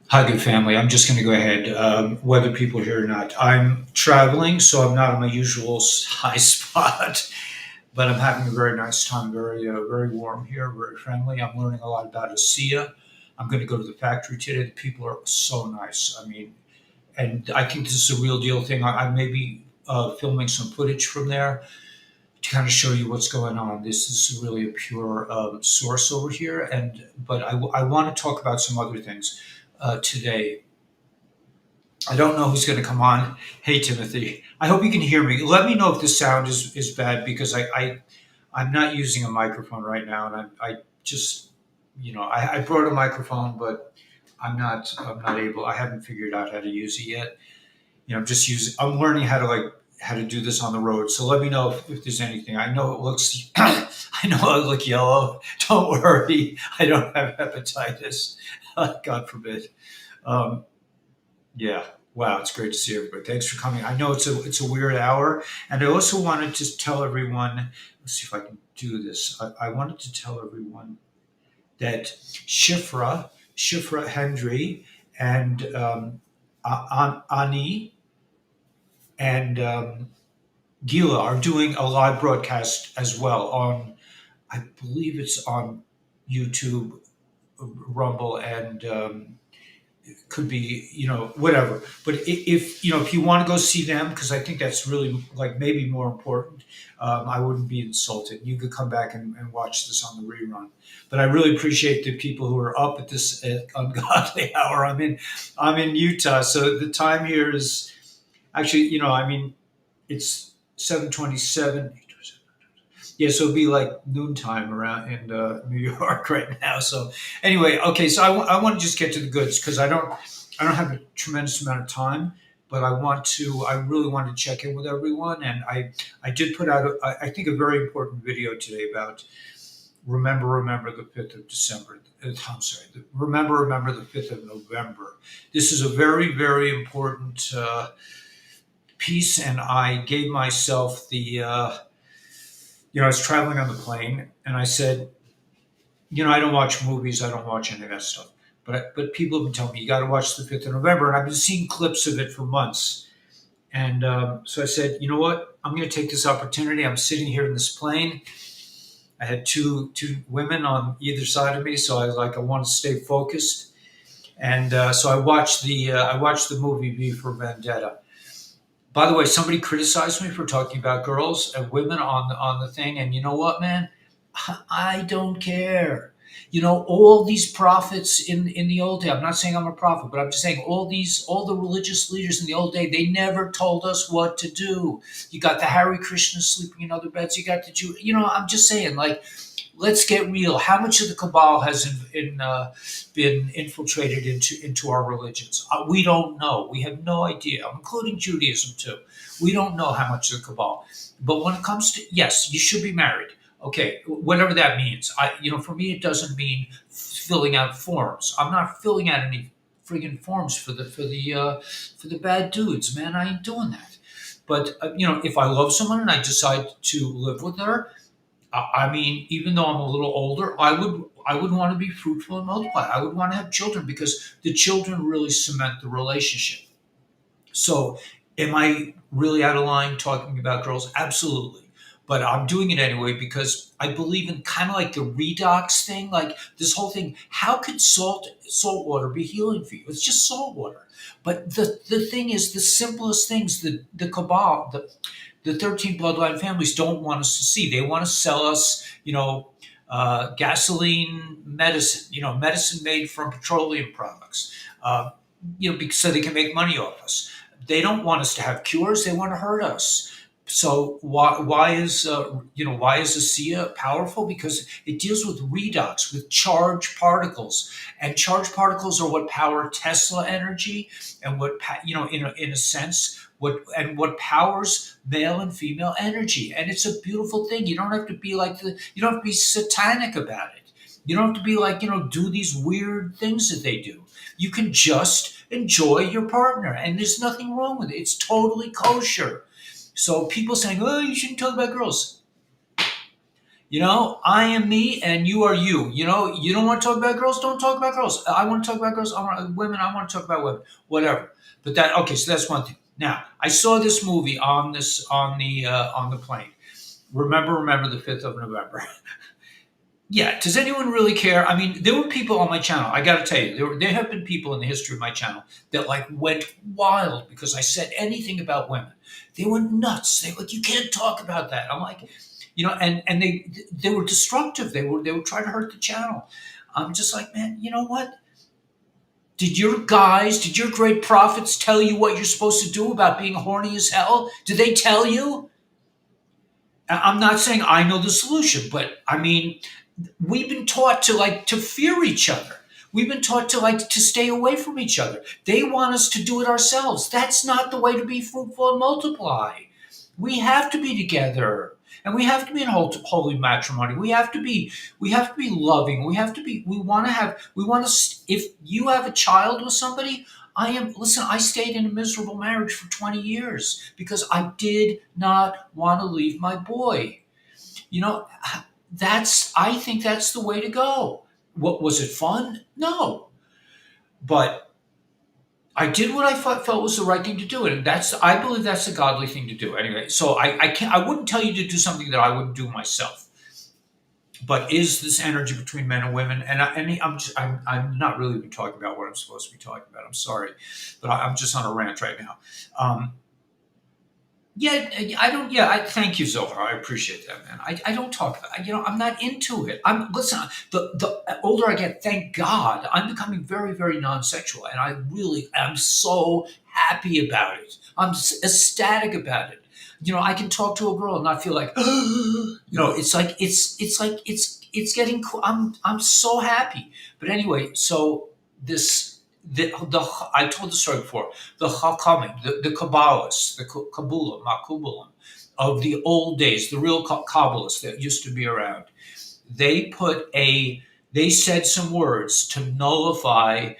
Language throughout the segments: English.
Hi, good family. I'm just going to go ahead, whether people here or not. I'm traveling, so I'm not in my usual high spot, but I'm having a very nice time. Very warm here, very friendly. I'm learning a lot about ASEA. I'm going to go to the factory today. The people are so nice. I mean, and I think this is a real deal thing. I may be filming some footage from there to kind of show you what's going on. This is really a pure source over here, but I want to talk about some other things today. I don't know who's going to come on. Hey, Timothy. I hope you can hear me. Let me know if the sound is bad because I'm not using a microphone right now, and I just I brought a microphone, but I'm not able. I haven't figured out how to use it yet. I'm just using. I'm learning how to do this on the road. So let me know if there's anything. I know it looks. I know I look yellow. Don't worry. I don't have hepatitis. God forbid. Um, Yeah. Wow, it's great to see everybody. Thanks for coming. I know it's a weird hour, and I also wanted to tell everyone. Let's see if I can do this. I wanted to tell everyone that Shifra Hendry, and Ani and Gila are doing a live broadcast as well on. I believe it's on YouTube, Rumble, and could be whatever, but if you want to go see them, because I think that's really like maybe more important. I wouldn't be insulted. You could come back and watch this on the rerun, but I really appreciate the people who are up at this ungodly hour. I'm in Utah, so the time here is actually, it's 7:27. Yeah, so it'd be like noontime around in New York right now. So anyway, okay, so I want to just get to the goods because I don't have a tremendous amount of time, but I really want to check in with everyone, and I did put out I think a very important video today about remember the 5th of December. I'm sorry, remember the 5th of November. This is a very very important piece, and I gave myself the. I was traveling on the plane, and I said, I don't watch movies, I don't watch any of that stuff. But people have been telling me you got to watch the 5th of November, and I've been seeing clips of it for months. And so I said, you know what? I'm going to take this opportunity. I'm sitting here in this plane. I had two women on either side of me, so I want to stay focused. And so I watched the movie V for Vendetta. By the way, somebody criticized me for talking about girls and women on the thing, and you know what, man? I don't care. All these prophets in the old day. I'm not saying I'm a prophet, but I'm just saying all the religious leaders in the old day. They never told us what to do. You got the Hare Krishnas sleeping in other beds. You got the Jew. I'm just saying, like, let's get real. How much of the cabal has been infiltrated into our religions? We don't know. We have no idea, including Judaism too. We don't know how much of the cabal. But when it comes to, yes, you should be married. Okay, whatever that means. For me, it doesn't mean filling out forms. I'm not filling out any friggin' forms for the bad dudes, man. I ain't doing that. But if I love someone and I decide to live with her, even though I'm a little older, I would want to be fruitful and multiply. I would want to have children because the children really cement the relationship. So, am I really out of line talking about girls? Absolutely. But I'm doing it anyway because I believe in kind of like the redox thing, like this whole thing. How could salt water be healing for you? It's just salt water. But the thing is, the simplest things, the cabal, the 13 bloodline families don't want us to see. They want to sell us, gasoline medicine, medicine made from petroleum products, because so they can make money off us. They don't want us to have cures. They want to hurt us. So why is ASEA powerful? Because it deals with redox, with charged particles, and charged particles are what power Tesla energy, and in a sense, what powers male and female energy. And it's a beautiful thing. You don't have to be you don't have to be satanic about it. You don't have to be do these weird things that they do. You can just enjoy your partner, and there's nothing wrong with it. It's totally kosher. So people saying, "Oh, you shouldn't talk about girls." I am me and you are you. You don't want to talk about girls, don't talk about girls. I want to talk about girls, I want women, I want to talk about women. Whatever. But that okay, so that's one thing. Now, I saw this movie on the plane. Remember the 5th of November. Yeah, does anyone really care? I mean, there were people on my channel. I got to tell you, there have been people in the history of my channel that like went wild because I said anything about women. They were nuts. They were like, you can't talk about that. I'm like, and they were destructive. They were trying to hurt the channel. I'm just like, man, you know what? Did your great prophets tell you what you're supposed to do about being horny as hell? Did they tell you? I'm not saying I know the solution, but I mean, we've been taught to fear each other. We've been taught to stay away from each other. They want us to do it ourselves. That's not the way to be fruitful and multiply. We have to be together. And we have to be in holy matrimony. We have to be loving. If you have a child with somebody, listen, I stayed in a miserable marriage for 20 years because I did not want to leave my boy. You know, I think that's the way to go. What was it fun? No, but I did what I felt was the right thing to do, and I believe that's the godly thing to do. Anyway, so I wouldn't tell you to do something that I wouldn't do myself. But is this energy between men and women? I'm not really been talking about what I'm supposed to be talking about. I'm sorry, but I'm just on a rant right now. Um, Yeah, I don't. Yeah, thank you, Zohar. I appreciate that, man. I don't talk about. I'm not into it. Listen. The older I get, thank God, I'm becoming very, very non-sexual, and I really am so happy about it. I'm ecstatic about it. I can talk to a girl and not feel like, it's getting cool. I'm so happy. But anyway, so this the I told the story before. The Hakamim, the Kabbalists, the Kabbalah, Makubalim of the old days, the real Kabbalists that used to be around, they they said some words to nullify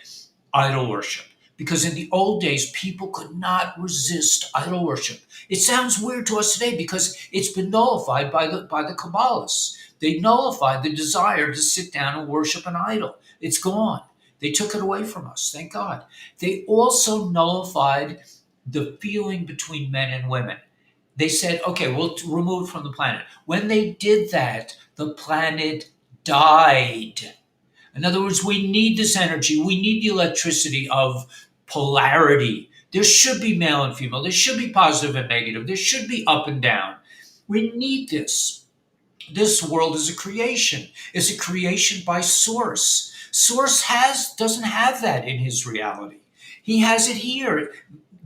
idol worship. Because in the old days, people could not resist idol worship. It sounds weird to us today because it's been nullified by the Kabbalists. They nullified the desire to sit down and worship an idol. It's gone. They took it away from us, thank God. They also nullified the feeling between men and women. They said, okay, we'll remove it from the planet. When they did that, the planet died. In other words, we need this energy. We need the electricity of polarity. There should be male and female. There should be positive and negative. There should be up and down. We need this. This world is a creation. It's a creation by Source. Source doesn't have that in his reality. He has it here.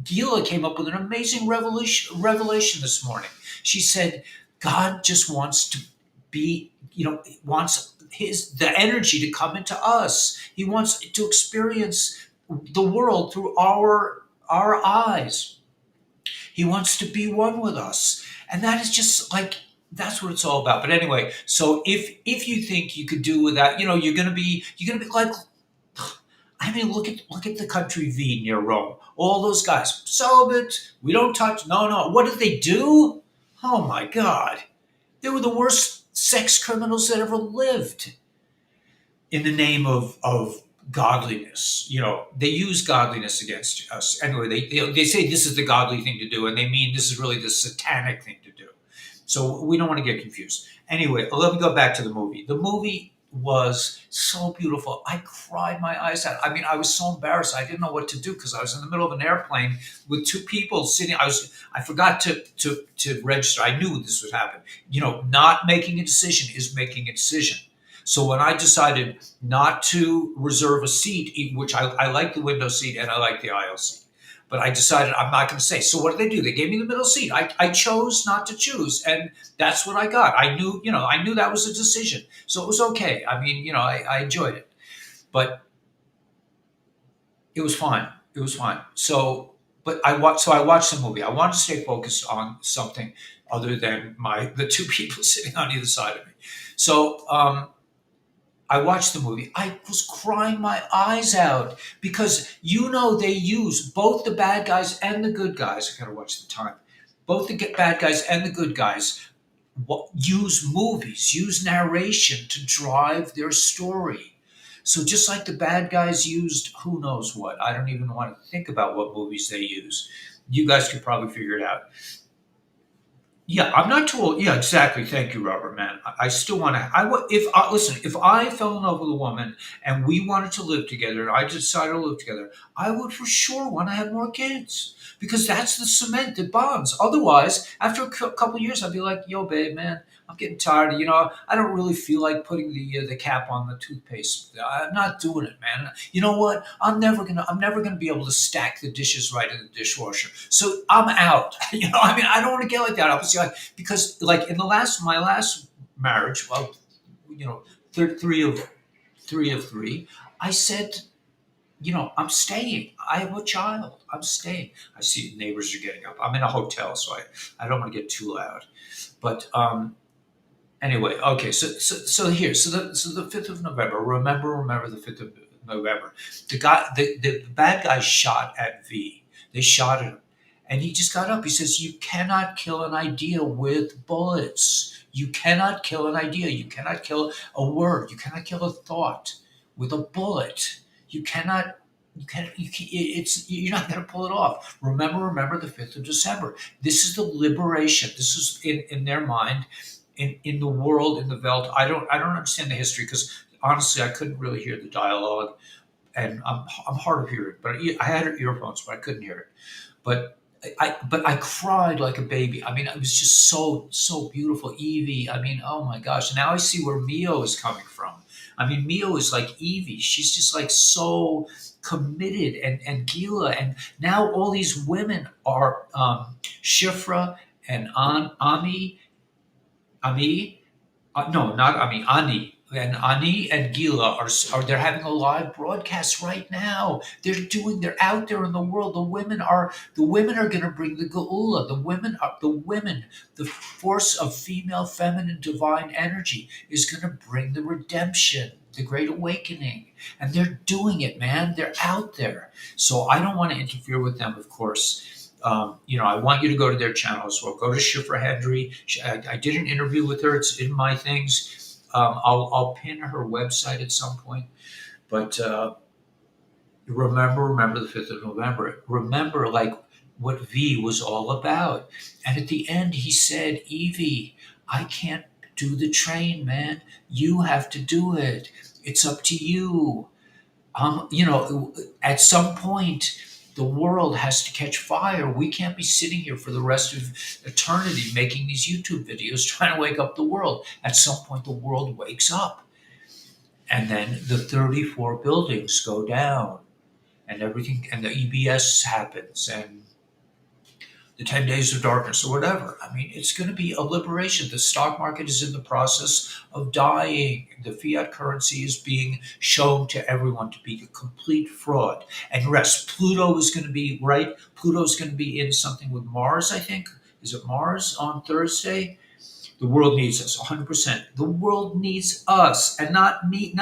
Gila came up with an amazing revelation this morning. She said, God just wants to be, wants the energy to come into us. He wants to experience the world through our eyes. He wants to be one with us. And that is just like that's what it's all about. But anyway, so if you think you could do without, you're gonna be like, I mean, look at the country V near Rome. All those guys, celibate, we don't touch. No, no. What did they do? Oh my God, they were the worst sex criminals that ever lived. In the name of godliness, they use godliness against us. Anyway, they say this is the godly thing to do, and they mean this is really the satanic thing to do. So we don't want to get confused. Anyway, let me go back to the movie. The movie was so beautiful. I cried my eyes out. I mean, I was so embarrassed. I didn't know what to do because I was in the middle of an airplane with two people sitting. I forgot to register. I knew this would happen. Not making a decision is making a decision. So when I decided not to reserve a seat, which I like the window seat and I like the aisle seat, but I decided I'm not going to say. So what did they do? They gave me the middle seat. I chose not to choose, and that's what I got. I knew that was a decision, so it was okay. I mean, I enjoyed it, but it was fine. It was fine. So, but I watched the movie. I wanted to stay focused on something other than the two people sitting on either side of me. So. I watched the movie. I was crying my eyes out because they use both the bad guys and the good guys. I gotta watch the time. Both the bad guys and the good guys use movies, use narration to drive their story. So just like the bad guys used who knows what, I don't even want to think about what movies they use. You guys could probably figure it out. Yeah, I'm not too old. Yeah, exactly. Thank you, Robert. Man, I still want to. If listen, if I fell in love with a woman and we wanted to live together, and I decided to live together, I would for sure want to have more kids because that's the cement that bonds. Otherwise, after a couple of years, I'd be like, "Yo, babe, man, I'm getting tired. I don't really feel like putting the cap on the toothpaste. I'm not doing it, man. You know what? I'm never gonna be able to stack the dishes right in the dishwasher. So I'm out. I mean, I don't want to get like that. Obviously, because like in my last marriage, well, you know, three of three, I said, I'm staying. I have a child. I'm staying. I see neighbors are getting up. I'm in a hotel, so I don't want to get too loud. But anyway, okay. So here, so the 5th of November. Remember the 5th of November. The bad guy shot at V. They shot at him, and he just got up. He says, "You cannot kill an idea with bullets. You cannot kill an idea. You cannot kill a word. You cannot kill a thought with a bullet. You cannot." You're not going to pull it off. Remember the 5th of December. This is the liberation. This is in their mind, in the world, in the Welt. I don't understand the history because honestly I couldn't really hear the dialogue, and I'm hard of hearing. But I had earphones, but I couldn't hear it. But I cried like a baby. I mean, it was just so beautiful. Evie. I mean, oh my gosh! Now I see where Mio is coming from. I mean, Mio is like Evie. She's just like so committed, and Gila, and now all these women are Shifra and Ami, no, not Ami, Ani. And Ani and Gila are they're having a live broadcast right now. They're out there in the world. The women are going to bring the Geula. The force of female, feminine, divine energy is going to bring the redemption, the great awakening. And they're doing it, man. They're out there. So I don't want to interfere with them, of course. I want you to go to their channel as well. Go to Shifra Hendry. I did an interview with her. It's in my things. I'll pin her website at some point. But remember the 5th of November. Remember, like, what V was all about. And at the end, he said, "Evie, I can't do the train, man. You have to do it. It's up to you." At some point, the world has to catch fire. We can't be sitting here for the rest of eternity making these YouTube videos trying to wake up the world. At some point, the world wakes up. And then the 34 buildings go down, and everything, and the EBS happens, and the 10 days of darkness or whatever. I mean, it's going to be a liberation. The stock market is in the process of dying. The fiat currency is being shown to everyone to be a complete fraud. And rest, Pluto is going to be, right? Pluto is going to be in something with Mars, I think. Is it Mars on Thursday? The world needs us 100%. The world needs us, and not me,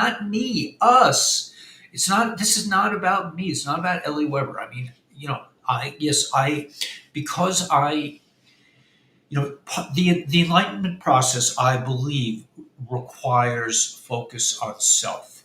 us. This is not about me. It's not about Ellie Weber. I mean, because the enlightenment process, I believe, requires focus on self.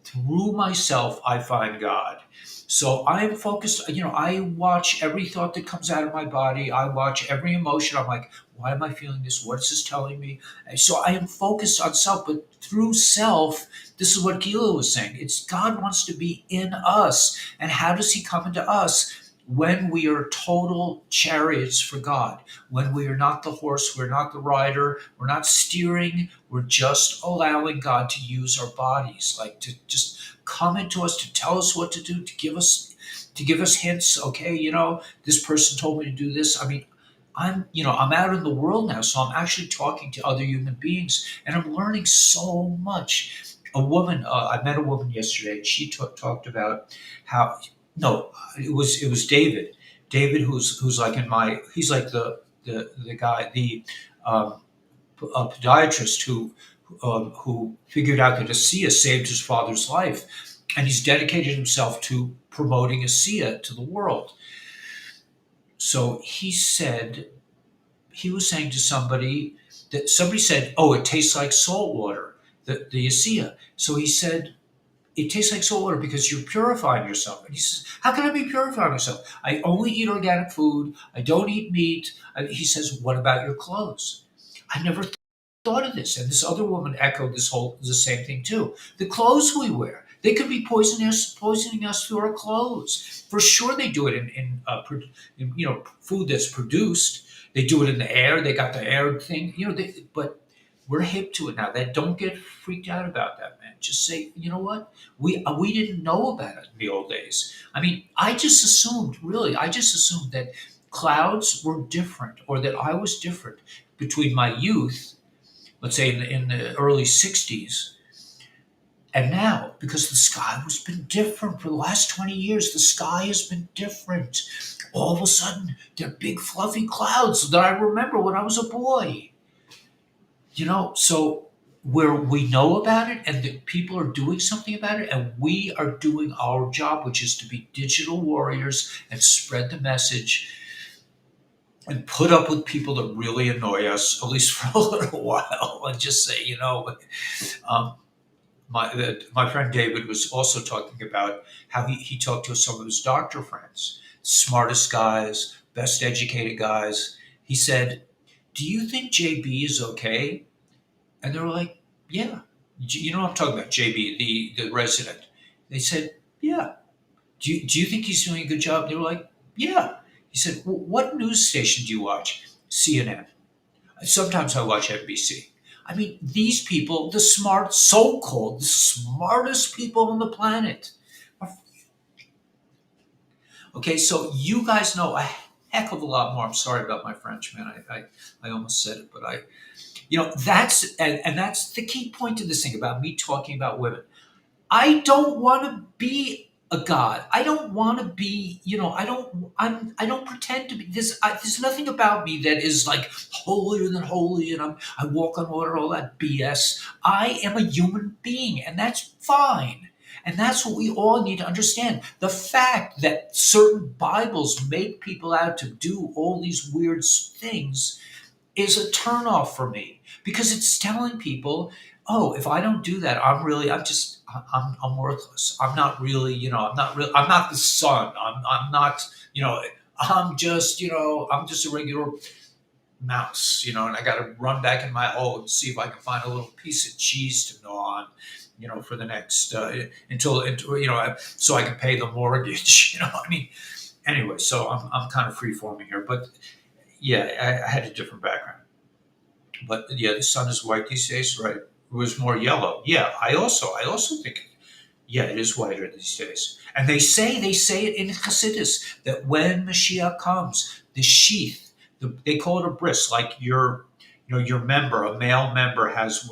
Through myself, I find God. So I am focused. I watch every thought that comes out of my body. I watch every emotion. I'm like, why am I feeling this? What is this telling me? And so I am focused on self. But through self, this is what Gila was saying. It's God wants to be in us. And how does he come into us? When we are total chariots for God, when we are not the horse, we're not the rider, we're not steering, we're just allowing God to use our bodies, like to just come into us, to tell us what to do, to give us hints. Okay, this person told me to do this. I mean, I'm out in the world now, so I'm actually talking to other human beings, and I'm learning so much. I met a woman yesterday, and she talked about how. No, it was David. David, who's like he's like the guy, the um, podiatrist who figured out that ASEA saved his father's life, and he's dedicated himself to promoting ASEA to the world. So he was saying to somebody, that somebody said, "Oh, it tastes like salt water." The ASEA. So he said, "It tastes like salt water because you're purifying yourself." And he says, "How can I be purifying myself? I only eat organic food. I don't eat meat." And he says, "What about your clothes?" I never thought of this. And this other woman echoed the same thing too. The clothes we wear, they could be poisoning us through our clothes. For sure, they do it in food that's produced. They do it in the air. They got the air thing, but we're hip to it now. That don't get freaked out about that, man. Just say, you know what? We didn't know about it in the old days. I mean, I just assumed that clouds were different, or that I was different between my youth, let's say in the early 60s, and now, because the sky has been different for the last 20 years. The sky has been different. All of a sudden, they're big fluffy clouds that I remember when I was a boy. So where we know about it and the people are doing something about it, and we are doing our job, which is to be digital warriors and spread the message and put up with people that really annoy us, at least for a little while, and just say, um, my friend David was also talking about how he talked to some of his doctor friends, smartest guys, best educated guys. He said, "Do you think JB is okay?" And they were like, "Yeah." You know what I'm talking about, JB, the resident. They said, "Yeah." Do you think he's doing a good job? They were like, "Yeah." He said, "What news station do you watch?" CNN. Sometimes I watch NBC. I mean, these people, the so-called smartest people on the planet. Okay, so you guys know a heck of a lot more. I'm sorry about my French, man. I almost said it, but that's the key point to this thing about me talking about women. I don't want to be a god. I don't want to be, I don't pretend to be this. There's nothing about me that is like holier than holy, and I walk on water, all that BS. I am a human being, and that's fine. And that's what we all need to understand. The fact that certain Bibles make people out to do all these weird things is a turnoff for me, because it's telling people, "Oh, if I don't do that, I'm worthless. I'm not really, I'm not the sun. I'm not, I'm just a regular mouse, and I got to run back in my hole and see if I can find a little piece of cheese to gnaw on, for the next until so I can pay the mortgage." I mean, anyway, so I'm kind of free forming here, but yeah, I had a different background. But yeah, the sun is white these days, right? It was more yellow. Yeah, I also think, yeah, it is whiter these days. And they say it in Chassidus that when Mashiach comes, the sheath, they call it a bris, like your member, a male member has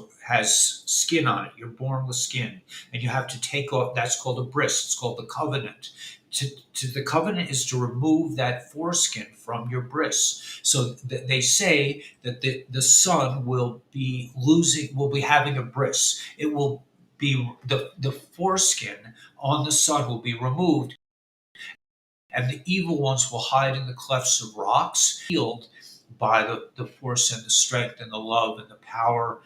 skin on it. You're born with skin, and you have to take off. That's called a bris. It's called the covenant. The covenant is to remove that foreskin from your bris. So they say that the son will be having a bris. It will be the foreskin on the sun will be removed, and the evil ones will hide in the clefts of rocks, healed by the force and the strength and the love and the power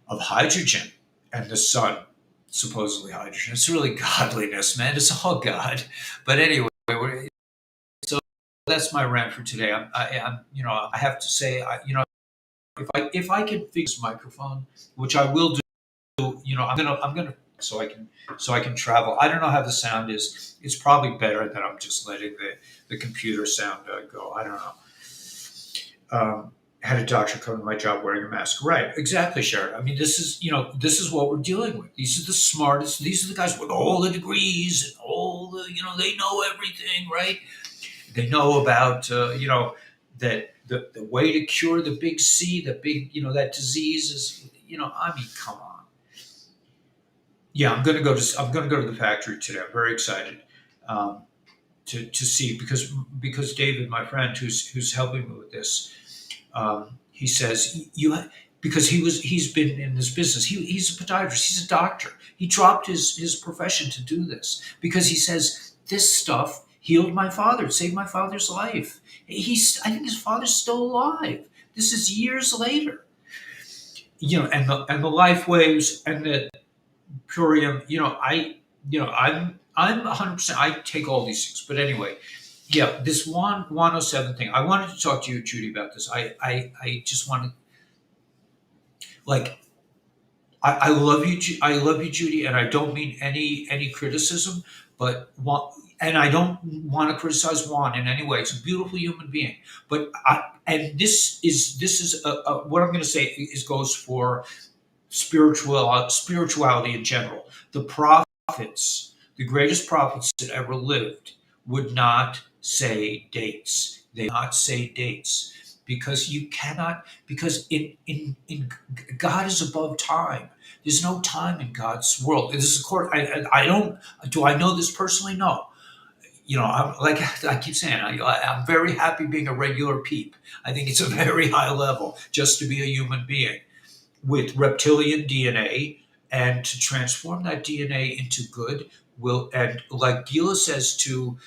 of hydrogen and the sun. Supposedly hydrogen. It's really godliness, man. It's all God. But anyway, so that's my rant for today. I have to say, if I can fix this microphone, which I will do, I'm gonna so I can travel. I don't know how the sound is. It's probably better that I'm just letting the computer sound go. I don't know. Had a doctor come to my job wearing a mask. Right, exactly, Sharon. I mean, this is what we're dealing with. These are the smartest. These are the guys with all the degrees and all the, they know everything, right? They know about, that the way to cure the big C, the big, that disease is, I mean, come on. Yeah, I'm gonna go to the factory today. I'm very excited. Um, to see, because David, my friend, who's helping me with this, he says, because he's been in this business. He's a podiatrist. He's a doctor. He dropped his profession to do this because he says this stuff healed my father. It saved my father's life. I think his father's still alive. This is years later. and the life waves and the Purium, I'm 100%. I take all these things, but anyway, yeah, this 107 thing. I wanted to talk to you, Judy, about this. I just wanted, like, I love you, I love you, Judy, and I don't mean any criticism, but and I don't want to criticize Juan in any way. It's a beautiful human being, but and this is what I'm going to say is goes for spirituality in general. The prophets, the greatest prophets that ever lived, would not say dates. They would not say dates because you cannot, because in God is above time. There's no time in God's world. This is, of course, I don't, do I know this personally? No. I'm, like I keep saying, I'm very happy being a regular peep. I think it's a very high level just to be a human being with reptilian DNA, and to transform that DNA into good will, and like Gila says, to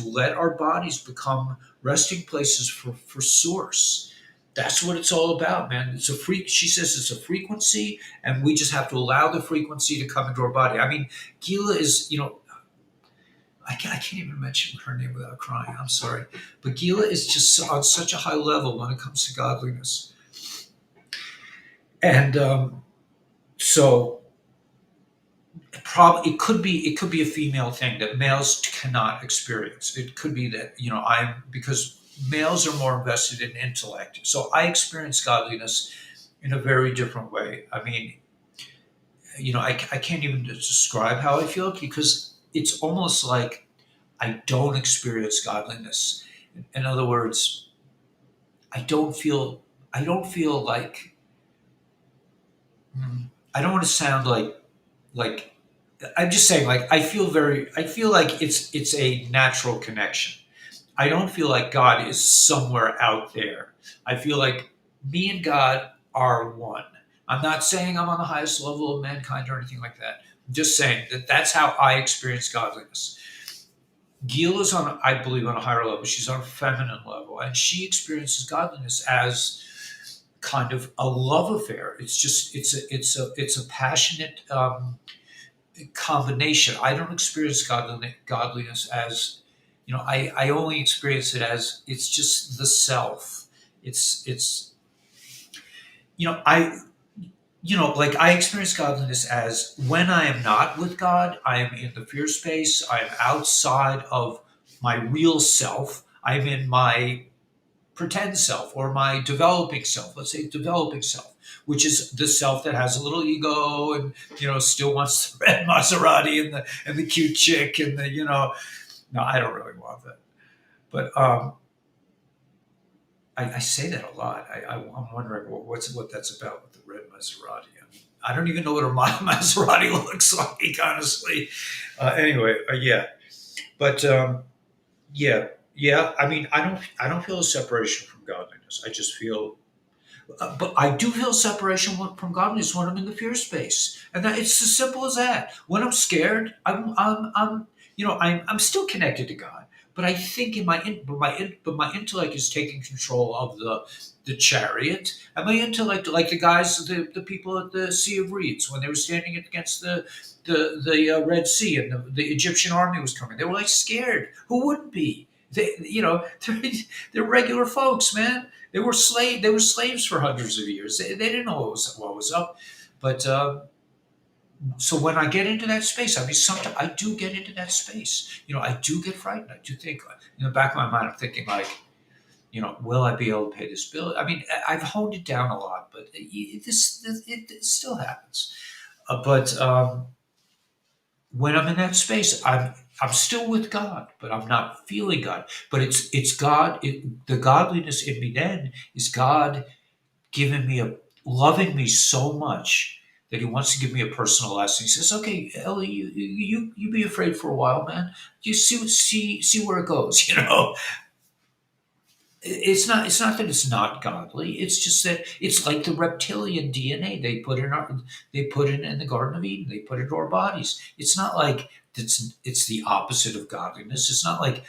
let our bodies become resting places for source. That's what it's all about, man. It's a freak. She says it's a frequency, and we just have to allow the frequency to come into our body. I mean, Gila is, I can't even mention her name without crying. I'm sorry, but Gila is just on such a high level when it comes to godliness, and so it could be a female thing that males cannot experience. It could be that I'm because males are more invested in intellect, so I experience godliness in a very different way. I mean, I can't even describe how I feel because it's almost like I don't experience godliness. In other words, I don't feel like, I don't want to sound like I'm just saying, like, I feel like it's a natural connection. I don't feel like God is somewhere out there. I feel like me and God are one. I'm not saying I'm on the highest level of mankind or anything like that. I'm just saying that that's how I experience godliness. Gil is on, I believe, on a higher level. She's on a feminine level, and she experiences godliness as kind of a love affair. It's just it's a passionate combination. I don't experience godliness as, I only experience it as it's just the self. It's I like I experience godliness as when I am not with God, I am in the fear space. I am outside of my real self. I'm in my pretend self or my developing self. Let's say developing self, which is the self that has a little ego and still wants the red Maserati and the cute chick and the no, I don't really want that. But I say that a lot. I'm wondering what that's about with the red Maserati. I mean, I don't even know what a Maserati looks like, honestly. Anyway, yeah, but yeah, yeah. I mean, I don't feel a separation from godliness. I just feel, but I do feel separation from godliness when I'm in the fear space, and that it's as simple as that. When I'm scared, I'm still connected to God, but I think but my intellect is taking control of the chariot, and my intellect, like the people at the Sea of Reeds when they were standing against the Red Sea and the Egyptian army was coming, they were like scared. Who wouldn't be? They're regular folks, man. They were slaves for hundreds of years. They didn't know what was up. But so when I get into that space, I mean, sometimes I do get into that space. I do get frightened. I do think, in the back of my mind, I'm thinking like, will I be able to pay this bill? I mean, I've honed it down a lot, but it still happens. But when I'm in that space, I'm still with God, but I'm not feeling God. But it's God. The godliness in me then is God giving me loving me so much that He wants to give me a personal lesson. He says, "Okay, Ellie, you be afraid for a while, man. You see where it goes. It's not that it's not godly. It's just that it's like the reptilian DNA they put in the Garden of Eden. They put into our bodies. It's not like it's the opposite of godliness. It's not like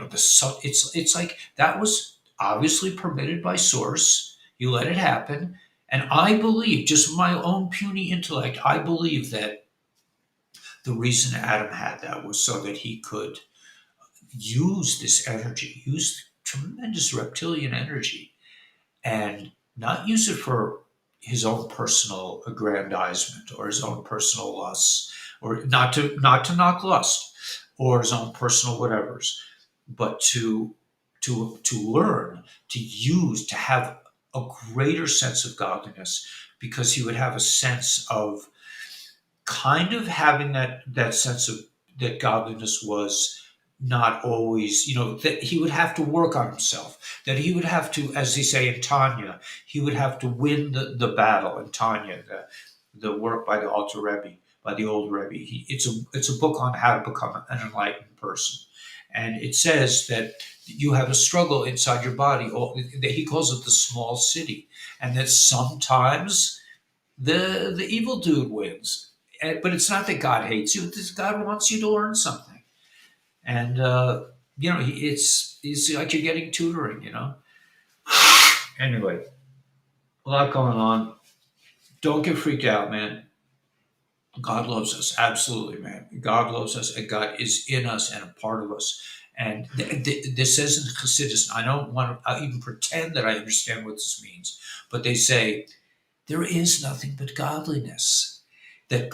it's like that was obviously permitted by Source. You let it happen, And I believe, just my own puny intellect, I believe that the reason Adam had that was so that he could use this energy, use tremendous reptilian energy, and not use it for his own personal aggrandizement or his own personal lusts, or not to knock lust or his own personal whatevers, but to learn to use to have a greater sense of godliness, because he would have a sense of kind of having that sense of that godliness was not always, that he would have to work on himself, that he would have to, as they say in Tanya, he would have to win the battle in Tanya, the work by the alter Rebbe, by the old Rebbe. It's a book on how to become an enlightened person. And it says that you have a struggle inside your body, or that he calls it the small city, and that sometimes the evil dude wins. But it's not that God hates you; it's God wants you to learn something. And it's like you're getting tutoring. Anyway, a lot going on. Don't get freaked out, man. God loves us, absolutely, man. God loves us, and God is in us and a part of us. And this says in Chassidus, I don't want to even pretend that I understand what this means, but they say there is nothing but godliness. That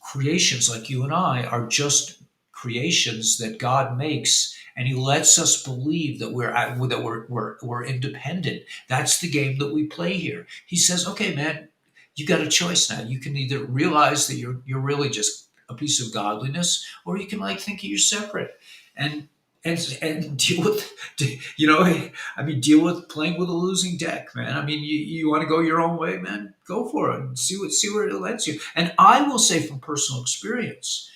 creations like you and I are just creations that God makes, and He lets us believe that we're independent. That's the game that we play here. He says, "Okay, man, you got a choice now. You can either realize that you're really just a piece of godliness, or you can like think you're separate, and and deal with, deal with playing with a losing deck, man. I mean, you want to go your own way, man, go for it and see where it lets you. And I will say from personal experience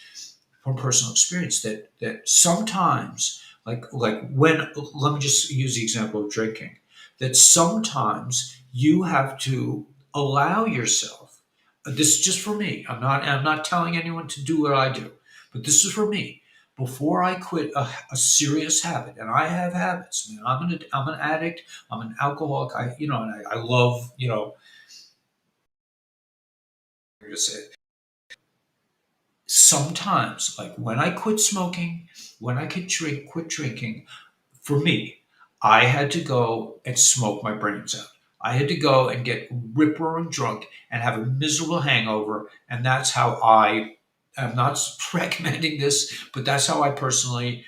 that sometimes, like when, let me just use the example of drinking, that sometimes you have to allow yourself. This is just for me. I'm not telling anyone to do what I do, but this is for me. Before I quit a serious habit, and I have habits, man. I'm an addict. I'm an alcoholic. And I love, to say, sometimes, like when I quit smoking, when I quit drinking, for me, I had to go and smoke my brains out. I had to go and get rip roaring drunk and have a miserable hangover, and that's how I am not recommending this, but that's how I personally,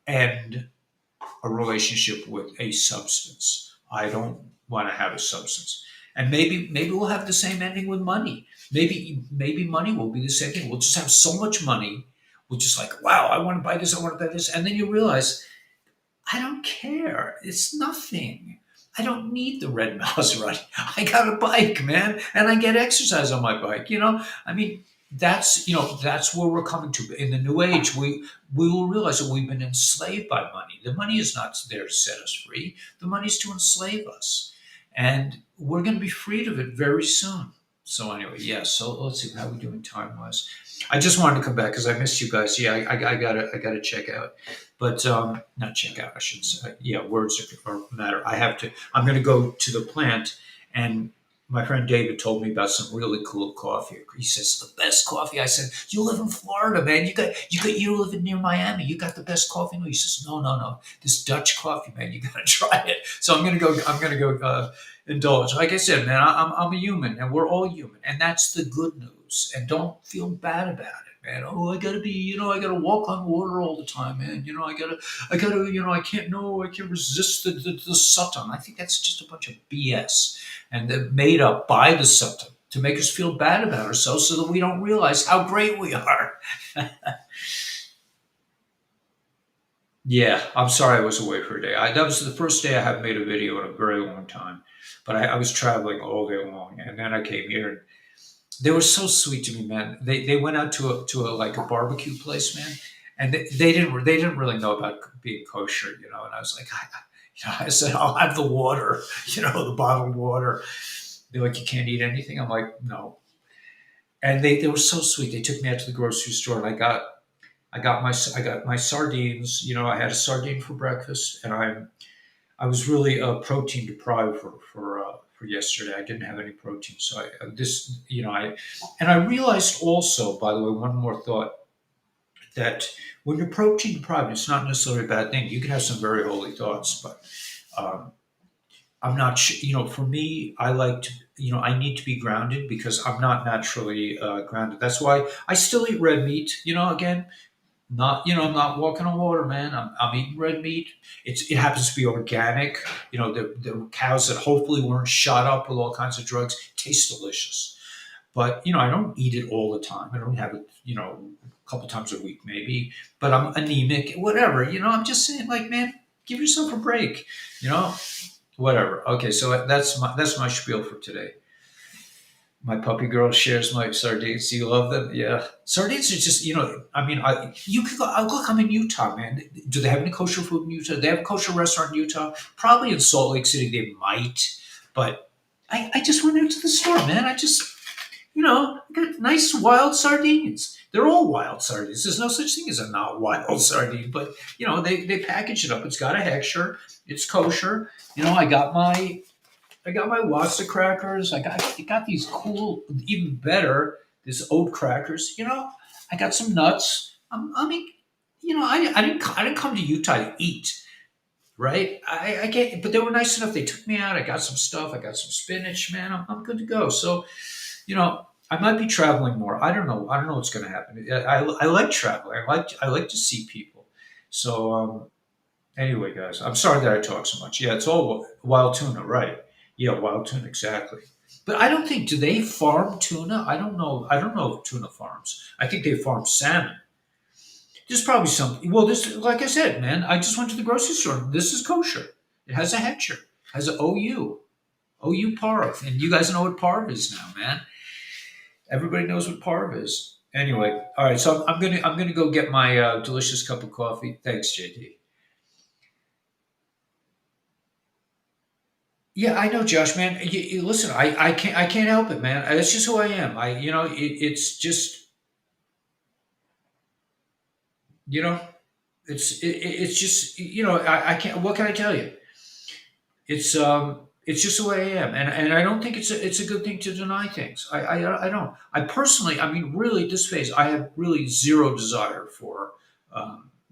end a relationship with a substance. I don't want to have a substance. And maybe we'll have the same ending with money. Maybe money will be the same thing. We'll just have so much money. We'll just like, wow, I want to buy this, I want to buy this. And then you realize, I don't care. It's nothing. I don't need the red Maserati. I got a bike, man, and I get exercise on my bike. I mean, that's where we're coming to. In the new age, we will realize that we've been enslaved by money. The money is not there to set us free. The money is to enslave us, and we're going to be freed of it very soon. So anyway, yeah. So let's see how we're doing time wise. I just wanted to come back because I missed you guys. Yeah, I gotta check out, but not check out. I should say. Yeah, words are matter. I'm going to go to the plant, and my friend David told me about some really cool coffee. He says the best coffee. I said, "You live in Florida, man. You live near Miami. You got the best coffee." No, he says, "No, no, no. This Dutch coffee, man. You got to try it." So I'm going to go. I'm going to go. Indulge. Like I said, man, I'm a human, and we're all human, and that's the good news. And don't feel bad about it, man. Oh, I gotta be, I gotta walk on water all the time, man. I gotta, I can't, no, I can't resist the Satan. I think that's just a bunch of BS, and they're made up by the Satan to make us feel bad about ourselves, so that we don't realize how great we are. Yeah, I'm sorry I was away for a day. That was the first day I haven't made a video in a very long time. But I was traveling all day long, and then I came here. And they were so sweet to me, man. They went out to a like a barbecue place, man, and they didn't really know about being kosher, And I was like, I said, I'll have the water, the bottled water. They're like, you can't eat anything. I'm like, no. And they were so sweet. They took me out to the grocery store, and I got my sardines. I had a sardine for breakfast, and I was really protein deprived for yesterday. I didn't have any protein, so I realized also, by the way, one more thought, that when you're protein deprived, it's not necessarily a bad thing. You can have some very holy thoughts, but um, I'm not sure. For me, I like to. I need to be grounded because I'm not naturally grounded. That's why I still eat red meat. Again, not I'm not walking on water, man. I'm eating red meat. It happens to be organic. The cows that hopefully weren't shot up with all kinds of drugs taste delicious. But I don't eat it all the time. I don't have it a couple times a week maybe. But I'm anemic, whatever. I'm just saying, like, man, give yourself a break. You know, whatever. Okay, so that's my spiel for today. My puppy girl shares my sardines. Do you love them? Yeah. Sardines are just, I mean, you could go, look, I'm in Utah, man. Do they have any kosher food in Utah? They have a kosher restaurant in Utah. Probably in Salt Lake City they might. But I just went into the store, man. I got nice wild sardines. They're all wild sardines. There's no such thing as a not wild sardine. But, they package it up. It's got a hechsher. It's kosher. I got my Wassa crackers. I got these cool, even better, these oat crackers. I got some nuts. I mean, I didn't come to Utah to eat, right? I get, but they were nice enough. They took me out. I got some stuff. I got some spinach, man. I'm good to go. So, I might be traveling more. I don't know. I don't know what's going to happen. I like traveling. I like to see people. So, anyway, guys, I'm sorry that I talk so much. Yeah, it's all wild tuna, right? Yeah, wild tuna, exactly. But I don't think, do they farm tuna? I don't know. I don't know of tuna farms. I think they farm salmon. There's probably something. Well, this, like I said, man, I just went to the grocery store. This is kosher. It has a hechsher, has an OU parv, and you guys know what parv is now, man. Everybody knows what parv is. Anyway, all right. So I'm gonna go get my delicious cup of coffee. Thanks, JD. Yeah, I know, Josh, man. Listen, I can't help it, man. That's just who I am. It's just, you know, it's just, I can't. What can I tell you? It's just the way I am, and I don't think it's a good thing to deny things. I don't. I personally, I mean, really, at this phase, I have really zero desire for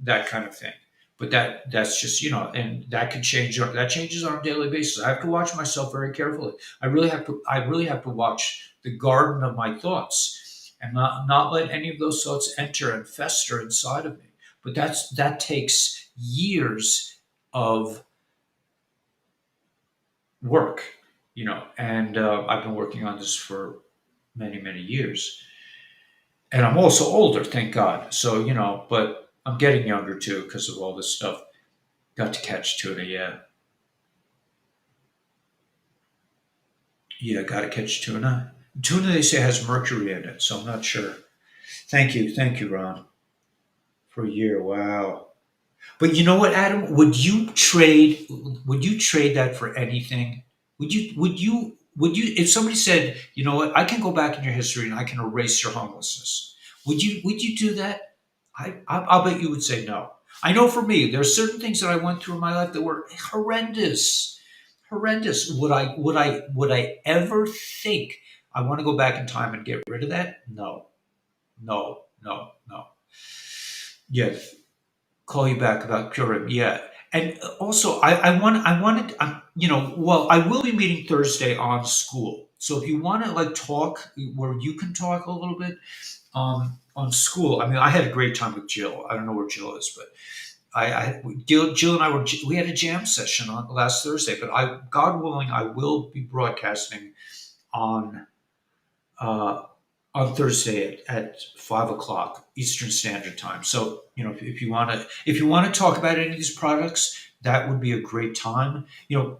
that kind of thing. But that's just, and that could change. That changes on a daily basis. I have to watch myself very carefully. I really have to watch the garden of my thoughts, and not let any of those thoughts enter and fester inside of me. But that takes years of work, and I've been working on this for many, many years. And I'm also older, thank God. So, but I'm getting younger too because of all this stuff. Got to catch tuna, yeah. Yeah, got to catch tuna. Tuna, they say, has mercury in it, so I'm not sure. Thank you, Ron, for a year. Wow. But you know what, Adam? Would you trade that for anything? Would you if somebody said, you know what, I can go back in your history and I can erase your homelessness. Would you do that? I'll bet you would say no. I know for me, there are certain things that I went through in my life that were horrendous. Horrendous. Would I ever think I want to go back in time and get rid of that? No. No. No. No. Yeah, call you back about Purim. Yeah, and also well, I will be meeting Thursday on school. So if you want to like talk, where you can talk a little bit on school. I mean, I had a great time with Jill. I don't know where Jill is, but Jill and I we had a jam session on last Thursday. But God willing, I will be broadcasting on uh, on Thursday at 5 o'clock Eastern Standard Time. So if you want to talk about any of these products, that would be a great time. You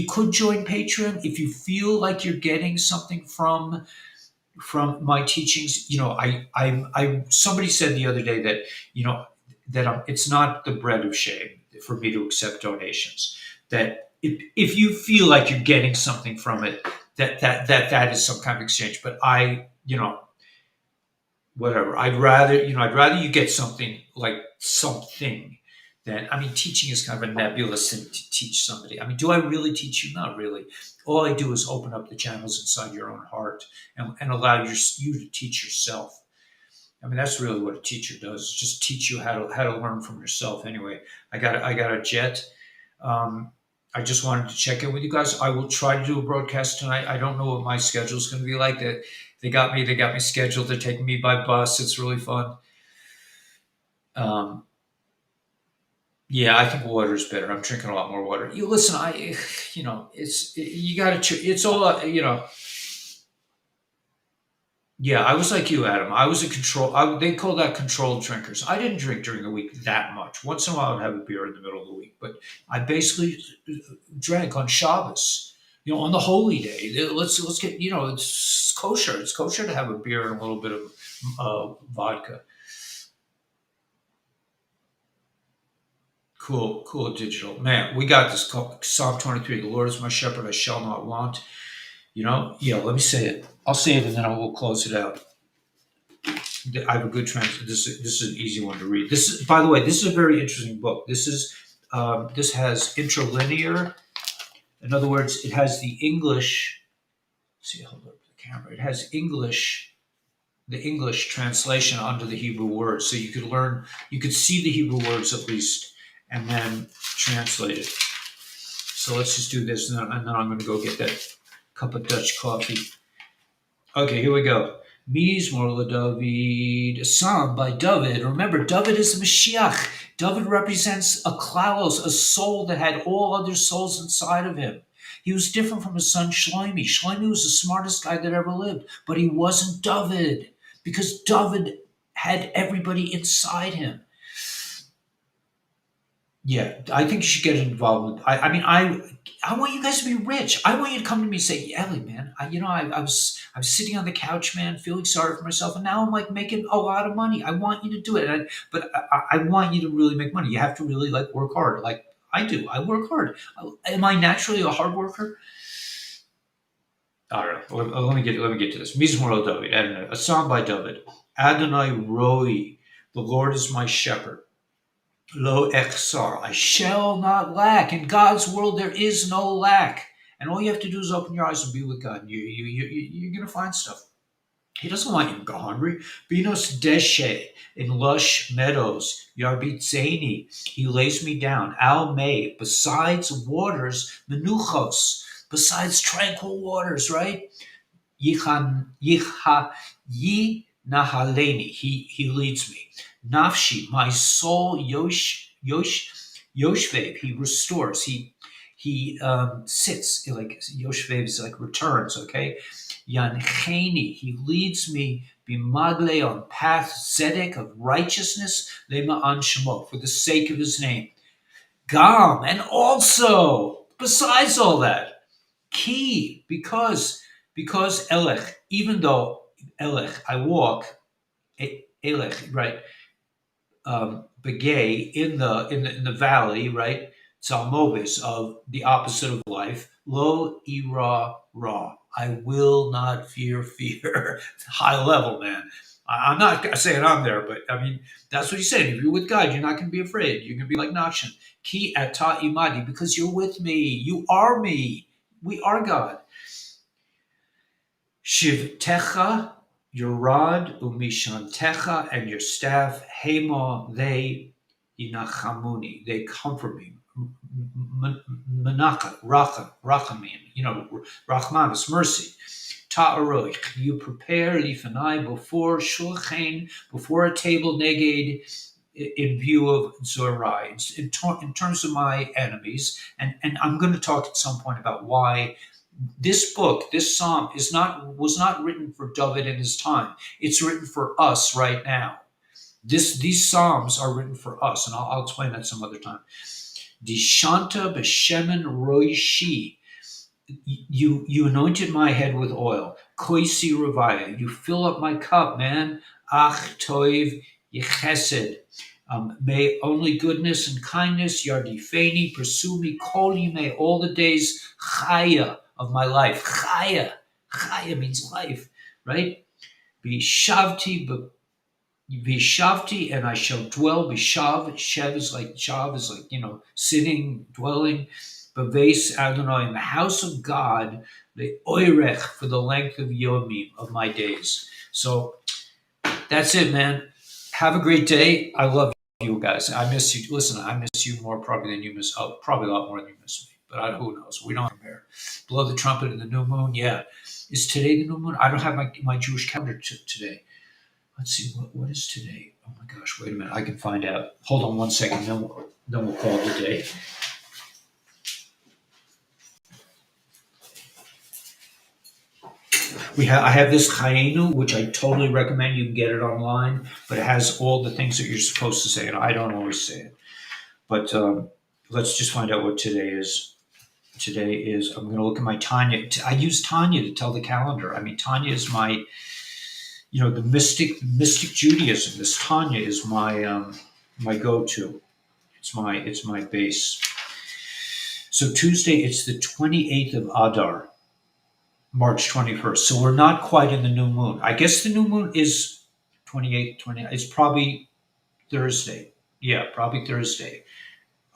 could join Patreon if you feel like you're getting something from my teachings. I somebody said the other day that it's not the bread of shame for me to accept donations. That if you feel like you're getting something from it, that is some kind of exchange. But whatever. I'd rather you get something, like something, then, I mean, teaching is kind of a nebulous thing to teach somebody. I mean, do I really teach you? Not really. All I do is open up the channels inside your own heart and allow you to teach yourself. I mean, that's really what a teacher does, is just teach you how to learn from yourself. Anyway, I got a jet. Um, I just wanted to check in with you guys. I will try to do a broadcast tonight. I don't know what my schedule is going to be like. That they got me scheduled. They're taking me by bus. It's really fun. Um, yeah, I think water is better. I'm drinking a lot more water. You listen, you got to. It's all Yeah, I was like you, Adam. I was a control. They call that controlled drinkers. I didn't drink during the week that much. Once in a while, I'd have a beer in the middle of the week, but I basically drank on Shabbos. On the holy day. Let's get. It's kosher. It's kosher to have a beer and a little bit of vodka. Cool, cool, digital man. We got this. Psalm 23. The Lord is my shepherd; I shall not want. Yeah. Let me say it. I'll say it, and then I will close it out. I have a good translation. This is an easy one to read. This is, by the way, this is a very interesting book. This has interlinear. In other words, it has the English. See, hold up the camera. It has the English translation under the Hebrew words, so you could see the Hebrew words at least, and then translate it. So let's just do this, and then I'm going to go get that cup of Dutch coffee. Okay, here we go. Mizmor LeDavid, a psalm by David. Remember, David is the Mashiach. David represents a klalos, a soul that had all other souls inside of him. He was different from his son Shlomi. Shlomi was the smartest guy that ever lived, but he wasn't David because David had everybody inside him. Yeah, I think you should get involved with. I want you guys to be rich. I want you to come to me and say, Ellie, man, I was sitting on the couch, man, feeling sorry for myself, and now I'm like making a lot of money. I want you to do it, but I want you to really make money. You have to really like work hard, like I do. I work hard. Am I naturally a hard worker? All right, let me get to this. Mizmor David, a song by David. Adonai Roi, the Lord is my shepherd. Lo echsar, I shall not lack. In God's world, there is no lack. And all you have to do is open your eyes and be with God. You're going to find stuff. He doesn't want you to go hungry. Binos deshe, in lush meadows. Yarbit zeni, he lays me down. Al may, besides waters, menuchos, besides tranquil waters, right? Yi nahaleni, he leads me. Nafshi, my soul, yoshvev, he restores. He sits like yoshvev is like returns. Okay, yancheni, he leads me. Bimagle, on path zedek of righteousness, lema an shemo, for the sake of his name. Gam, and also besides all that, ki, because elech, even though elech, I walk, elech, right? Begay in the valley, right? Salmovis of the opposite of life. Lo ira ra. I will not fear fear. High level, man. I'm not saying I'm there, but I mean that's what he's saying. If you're with God, you're not going to be afraid. You're going to be like Nachshon. Ki ata imadi, because you're with me. You are me. We are God. Shivtecha, your rod, umishantecha, and your staff, hema, they inachamuni, they comfort me. Menaka, rachamim, rachmanis, mercy. Ta'aroich, you prepare lifanai before shulchan, before a table neged, in view of Zorai, in terms of my enemies. And I'm going to talk at some point about why this book, this psalm, was not written for David in his time. It's written for us right now. These psalms are written for us, and I'll explain that some other time. Dishanta b'shemen roishi. You anointed my head with oil. Koisi ravaya. You fill up my cup, man. Ach toiv yechesed. May only goodness and kindness, yardifeni, pursue me, kol yimei, all the days, chaya, of my life. Chaya. Chaya means life, right? Bishavti Vishavti, and I shall dwell. Vishav, Shev is like Shav is like sitting, dwelling. Baves Adonai in the house of God, the oirech for the length of yomim of my days. So that's it, man. Have a great day. I love you guys. I miss you. Listen, I miss you more probably than you miss. Oh, probably a lot more than you miss me. But who knows? We don't compare. Blow the trumpet in the new moon. Yeah, is today the new moon? I don't have my Jewish calendar today. Let's see what is today. Oh my gosh! Wait a minute. I can find out. Hold on 1 second. Then we'll call it a day. I have this Chayenu, which I totally recommend. You can get it online, but it has all the things that you're supposed to say, and I don't always say it. But let's just find out what today is. Today is. I'm going to look at my Tanya. I use Tanya to tell the calendar. I mean, Tanya is my, the mystic Judaism. This Tanya is my go-to. It's my base. So Tuesday, it's the 28th of Adar. March 21st. So we're not quite in the new moon. I guess the new moon is 28th, 20. It's probably Thursday. Yeah, probably Thursday.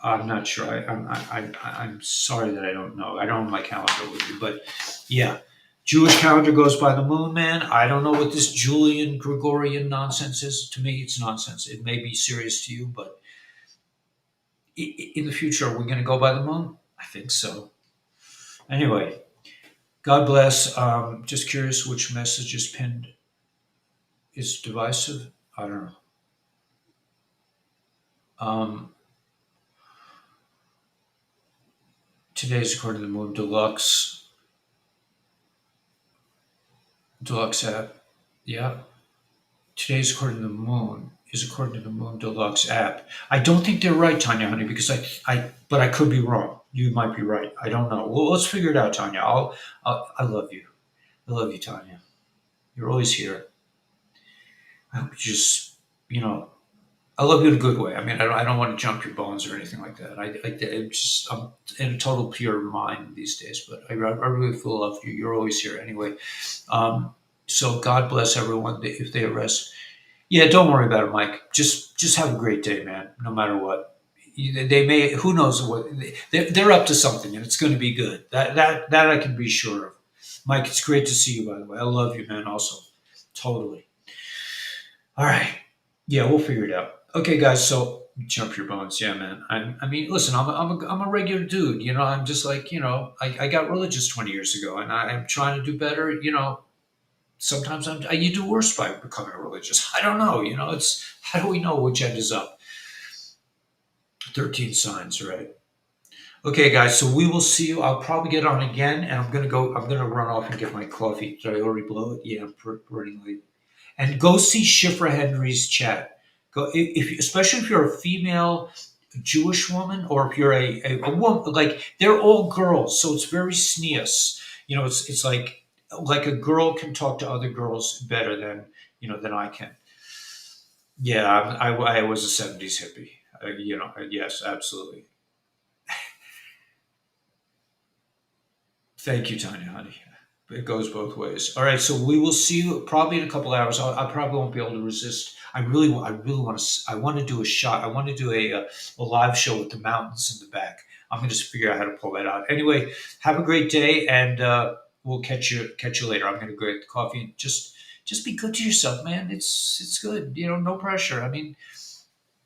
I'm not sure. I'm sorry that I don't know. I don't have my calendar with me, but yeah, Jewish calendar goes by the moon, man. I don't know what this Julian Gregorian nonsense is. To me, it's nonsense. It may be serious to you, but in the future, are we going to go by the moon? I think so. Anyway, God bless. Just curious which message is pinned. Is divisive? I don't know. Today's according to the Moon Deluxe app. Yeah. Today's according to the Moon is according to the Moon Deluxe app. I don't think they're right, Tanya, honey, because but I could be wrong. You might be right. I don't know. Well, let's figure it out, Tanya. I love you. I love you, Tanya. You're always here. I hope you just, I love you in a good way. I mean, I don't want to jump your bones or anything like that. I'm in a total pure mind these days, but I really feel love you. You're always here anyway. So God bless everyone if they arrest. Yeah, don't worry about it, Mike. Just have a great day, man. No matter what, they may. Who knows what they're up to something, and it's going to be good. That I can be sure of. Mike, it's great to see you. By the way, I love you, man. Also, totally. All right. Yeah, we'll figure it out. Okay, guys. So jump your bones. Yeah, man. I mean, listen. I'm a regular dude. I'm just like I got religious 20 years ago, and I'm trying to do better. Sometimes you do worse by becoming religious. I don't know. It's how do we know which end is up? 13 signs, right? Okay, guys. So we will see you. I'll probably get on again, and I'm gonna go. I'm gonna run off and get my coffee. Did I already blow it? Yeah, I'm running late. And go see Shifra Henry's chat. Go if especially if you're a female Jewish woman, or if you're a woman, like they're all girls, so it's very sneeze. It's like a girl can talk to other girls better than I can. Yeah, I was a '70s hippie. Yes, absolutely. Thank you, Tanya, honey. It goes both ways. All right, so we will see you probably in a couple hours. I probably won't be able to resist. I really want to. I want to do a shot. I want to do a live show with the mountains in the back. I'm going to just figure out how to pull that out. Anyway, have a great day, and we'll catch you later. I'm going to go get the coffee and just be good to yourself, man. It's good. No pressure. I mean,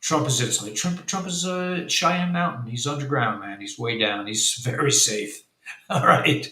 Trump is Italy. Trump is Cheyenne Mountain. He's underground, man. He's way down. He's very safe. All right.